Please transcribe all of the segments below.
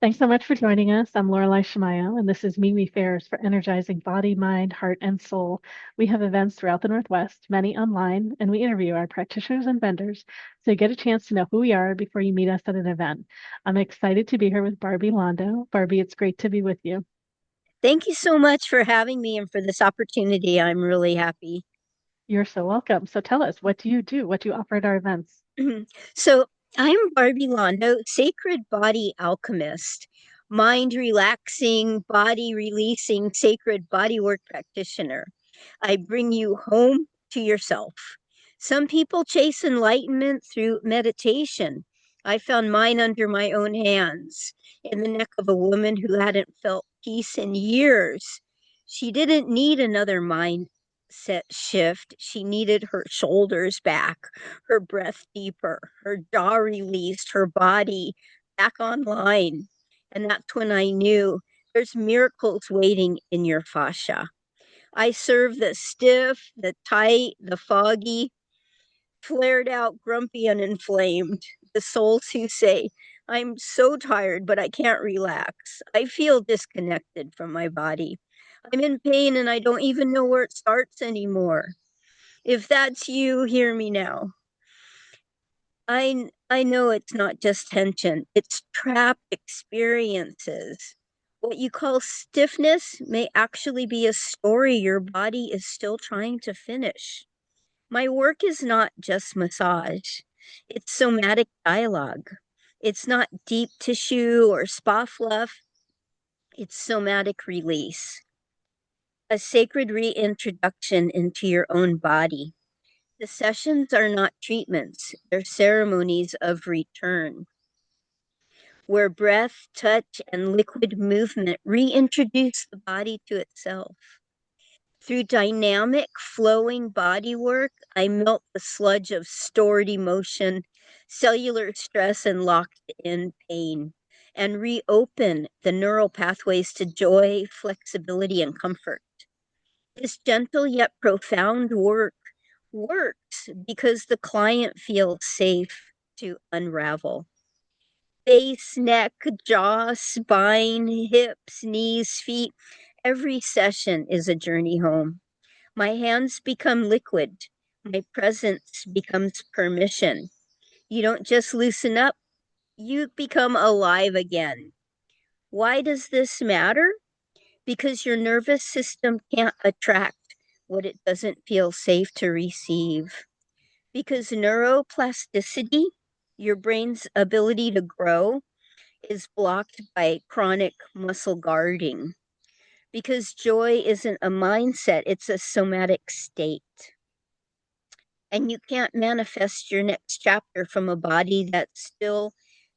Thanks so much for joining us. I'm Lorelei Shamayo, and this is MeWe Fairs for energizing body, mind, heart, and soul. We have events throughout the Northwest, many online, and we interview our practitioners and vendors so you get a chance to know who we are before you meet us at an event. I'm excited to be here with Barbie Londo. Barbie, it's great to be with you. Thank you so much for having me and for this opportunity. I'm really happy. You're so welcome. So tell us, what do you do? What do you offer at our events? So, I'm Barbie Londo, sacred body alchemist, mind relaxing, body releasing, sacred bodywork practitioner. I bring you home to yourself. Some people chase enlightenment through meditation. I found mine under my own hands in the neck of a woman who hadn't felt peace in years. She didn't need another mindset shift. She needed her shoulders back, her breath deeper, her jaw released, her body back online. And that's when I knew there's miracles waiting in your fascia. I serve the stiff, the tight, the foggy, flared out, grumpy, and inflamed. The souls who say, I'm so tired, but I can't relax. I feel disconnected from my body. I'm in pain and I don't even know where it starts anymore. If that's you, hear me now. I know it's not just tension, it's trapped experiences. What you call stiffness may actually be a story your body is still trying to finish. My work is not just massage, it's somatic dialogue. It's not deep tissue or spa fluff, it's somatic release, a sacred reintroduction into your own body. The sessions are not treatments, they're ceremonies of return, where breath, touch, and liquid movement reintroduce the body to itself. Through dynamic, flowing body work, I melt the sludge of stored emotion, cellular stress, and locked in pain, and reopen the neural pathways to joy, flexibility, and comfort. This gentle yet profound work works because the client feels safe to unravel. Face, neck, jaw, spine, hips, knees, feet. Every session is a journey home. My hands become liquid. My presence becomes permission. You don't just loosen up, you become alive again. Why does this matter? Because your nervous system can't attract what it doesn't feel safe to receive. Because neuroplasticity, your brain's ability to grow, is blocked by chronic muscle guarding. Because joy isn't a mindset, it's a somatic state. And you can't manifest your next chapter from a body that still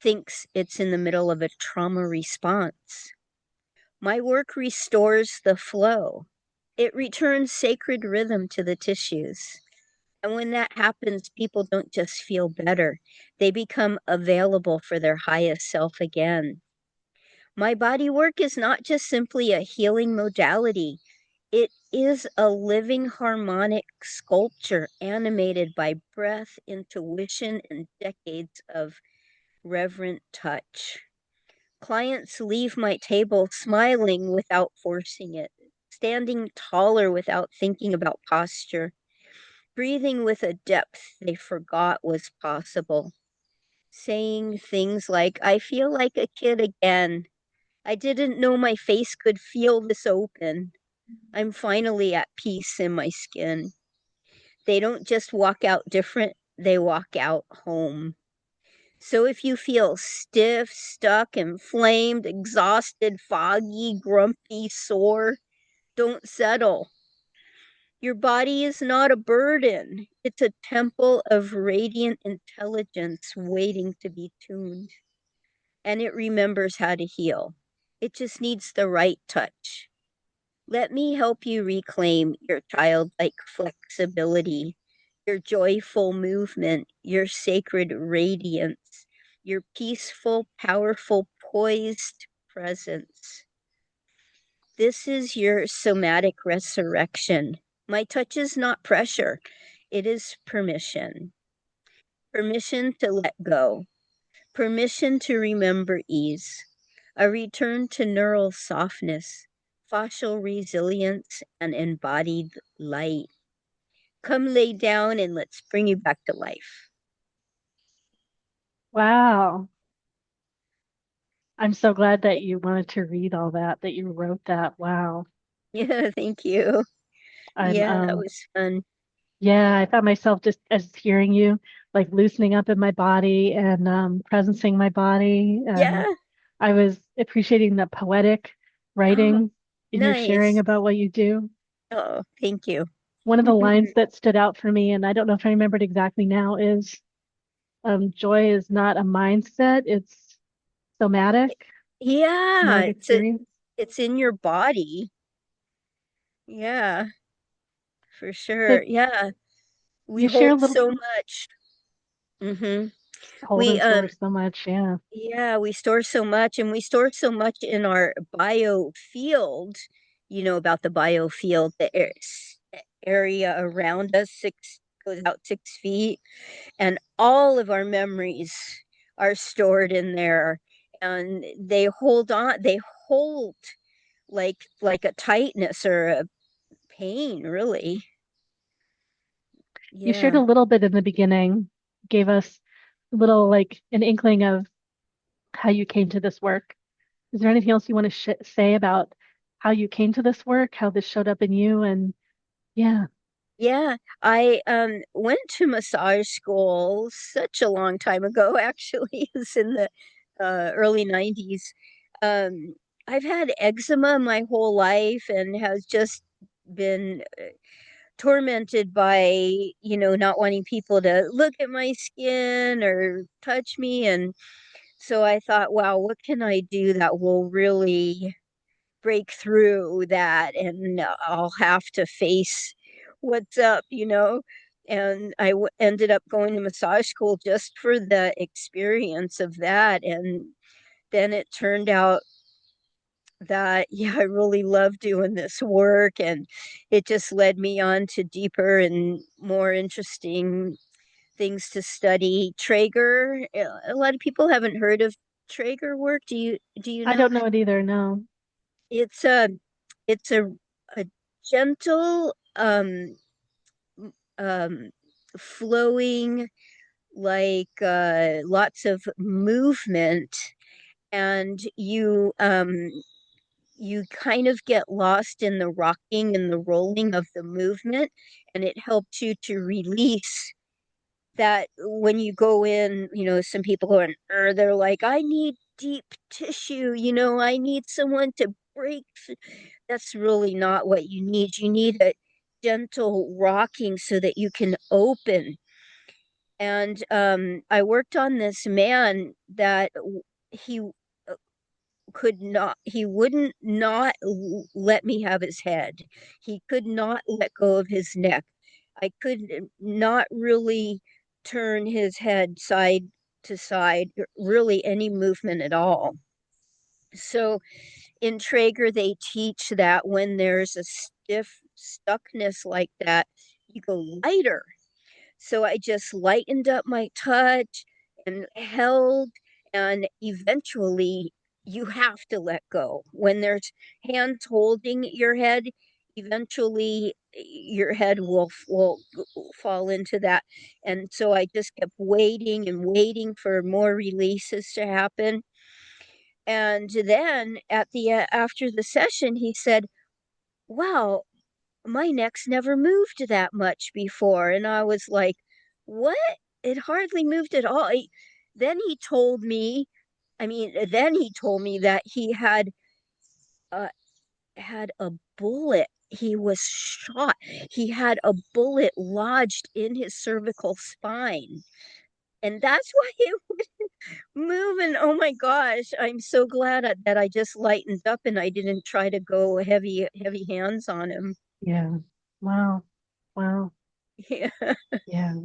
thinks it's in the middle of a trauma response. My work restores the flow. It returns sacred rhythm to the tissues. And when that happens, people don't just feel better, they become available for their highest self again. My body work is not just simply a healing modality, it is a living harmonic sculpture animated by breath, intuition, and decades of reverent touch. Clients leave my table smiling without forcing it, standing taller without thinking about posture, breathing with a depth they forgot was possible, saying things like, I feel like a kid again. I didn't know my face could feel this open. I'm finally at peace in my skin. They don't just walk out different, they walk out home. So if you feel stiff, stuck, inflamed, exhausted, foggy, grumpy, sore, don't settle. Your body is not a burden. It's a temple of radiant intelligence waiting to be tuned. And it remembers how to heal. It just needs the right touch. Let me help you reclaim your childlike flexibility, your joyful movement, your sacred radiance, your peaceful, powerful, poised presence. This is your somatic resurrection. My touch is not pressure, it is permission. Permission to let go, Permission to remember ease, a return to neural softness, fascial resilience, and embodied light. Come lay down and let's bring you back to life. Wow. I'm so glad that you wanted to read all that, that you wrote that. Wow. Yeah, thank you. I'm Yeah, that was fun. Yeah, I found myself just as hearing you, like loosening up in my body and presencing my body. And Yeah. I was appreciating the poetic Oh, writing in your sharing nice. about what you do. Oh, thank you. One of the lines that stood out for me, and I don't know if I remembered exactly now, is joy is not a mindset, it's somatic, Yeah, somatic experience. it's in your body. Yeah, for So sure. Yeah. We you share a hold little, so much. hmm hold We and store so much. Yeah. Yeah, we store so much, and we store so much in our biofield. You know about the biofield, area around us six goes out 6 feet, and all of our memories are stored in there, and they hold like a tightness or a pain, really. You shared Yeah. a little bit in the beginning, gave us a little like an inkling of how you came to this work. Is there anything else you want to say about how you came to this work, how this showed up in you? And yeah, Yeah, I went to massage school such a long time ago, actually. It's in the early 90s. I've had eczema my whole life and has just been tormented by, not wanting people to look at my skin or touch me. And so I thought, wow, what can I do that will really break through that, and I'll have to face what's up. And ended up going to massage school just for the experience of that. And then it turned out that, yeah, I really love doing this work. And it just led me on to deeper and more interesting things to study. Traeger, a lot of people haven't heard of Traeger work. Do you I know? don't know it either. No, It's a it's a gentle um flowing, like lots of movement, and you kind of get lost in the rocking and the rolling of the movement, and it helps you to release that. When you go in, some people are, they're like, I need deep tissue, I need someone to break. That's really not what you need. You need a gentle rocking so that you can open. And I worked on this man that he he wouldn't not let me have his head. He could not let go of his neck. I could not really turn his head side to side, really any movement at all. So in Traeger, they teach that when there's a stiff stuckness like that, you go lighter. So I just lightened up my touch and held, and eventually you have to let go. When there's hands holding your head, eventually your head will fall into that. And so I just kept waiting and waiting for more releases to happen. And then after the session, he said, "Wow, my neck's never moved that much before." And I was like, "What? It hardly moved at all." Then he told me, then he told me that he uh, had a bullet. He was shot. He had a bullet lodged in his cervical spine. And that's why it was moving. Oh my gosh. I'm so glad that I just lightened up and I didn't try to go heavy, heavy hands on him. yeah. Wow. Wow. Yeah. Yeah.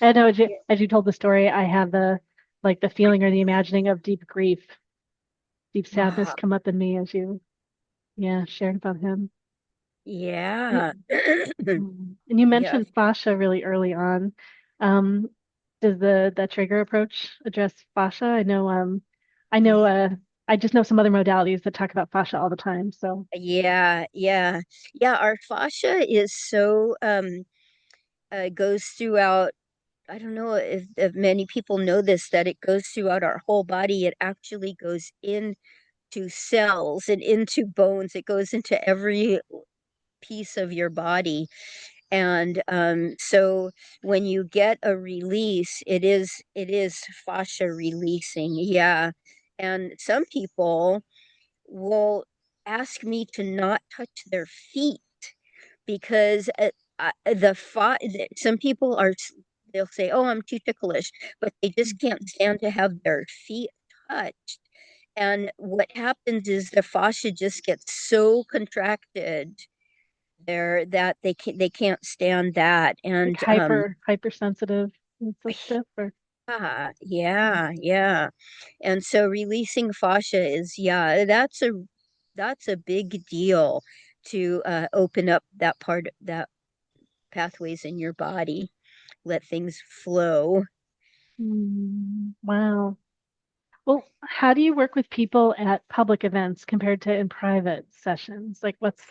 I know as you told the story, I had the like the feeling or the imagining of deep grief, deep sadness Wow. come up in me as you, yeah, shared about him. Yeah. And you Yeah. mentioned fascia really early on. Um, Does the trigger approach address fascia? I know I just know some other modalities that talk about fascia all the time. So Yeah, yeah. Yeah, our fascia is so goes throughout. I don't know if many people know this, that it goes throughout our whole body. It actually goes into cells and into bones. It goes into every piece of your body. And so when you get a release, it is fascia releasing. Yeah. And some people will ask me to not touch their feet because some people are, they'll say, "Oh, I'm too ticklish," but they just can't stand to have their feet touched. And what happens is the fascia just gets so contracted there that they can't stand that. like And hypersensitive and so stiff or yeah, yeah. And so releasing fascia is, yeah, that's a big deal to open up that part, that pathways in your body, let things flow. wow. Well, how do you work with people at public events compared to in private sessions? Like what's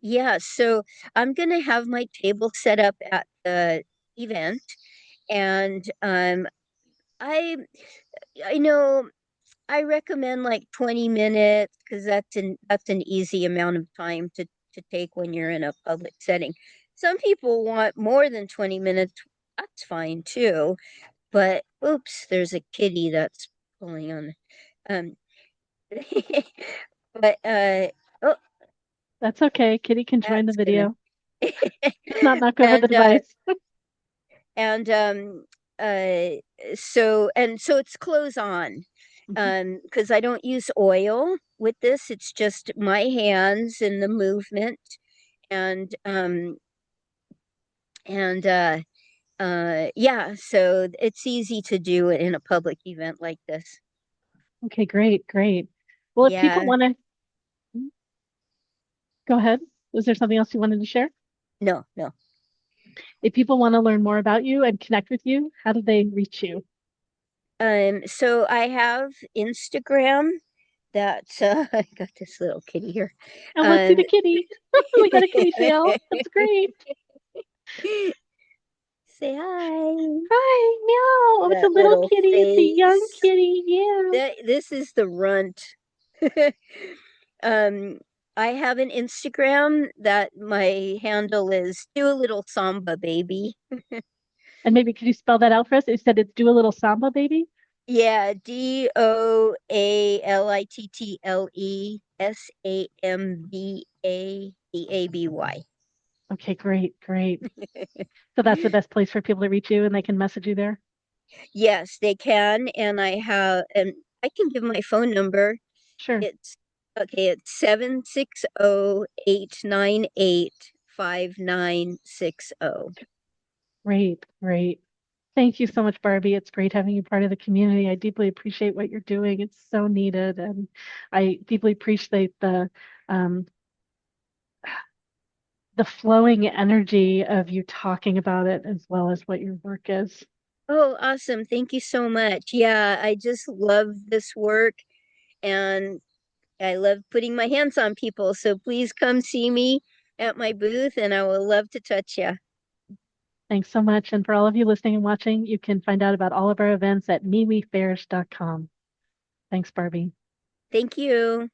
Yeah, so I'm gonna have my table set up at the event, and I I know I recommend like 20 minutes because that's an easy amount of time to take when you're in a public setting. Some people want more than 20 minutes. That's fine too. But oops, there's a kitty that's pulling on. Um, but oh, that's okay. Kitty can join the that's gonna video. Just not knock over the and device. and uh so it's clothes on, Mhm. because I don't use oil with this. It's just my hands and the movement, and and yeah, so it's easy to do it in a public event like this. Okay, great, great. Well, if people Yeah. want to go ahead, was there something else you wanted to share? No, no. If people want to learn more about you and connect with you, how do they reach you? So I have Instagram. That's I got this little kitty here. And let's see Um, the kitty. We got a kitty sale. That's great. say hi. Hi, meow. Oh, it's a That little little kitty. It's a young face. kitty. Yeah. This is the runt. um, I have an Instagram that my handle is do a little samba baby. And maybe could you spell that out for us? You said it's Do a Little Samba, baby. Yeah, DOALITTLESAMBABY. Okay, great, great. So that's the best place for people to reach you and they can message you there. Yes, they can, and I can give my phone number. Sure. It's okay, it's 760-898-5960. Great, great. Thank you so much, Barbie. It's great having you part of the community. I deeply appreciate what you're doing. It's so needed, and I deeply appreciate um, the flowing energy of you talking about it as well as what your work is. Oh, awesome. Thank you so much. Yeah, I just love this work, and I love putting my hands on people. So please come see me at my booth and I will love to touch you. Thanks so much. And for all of you listening and watching, you can find out about all of our events at MeWeFairs.com. Thanks, Barbie. Thank you.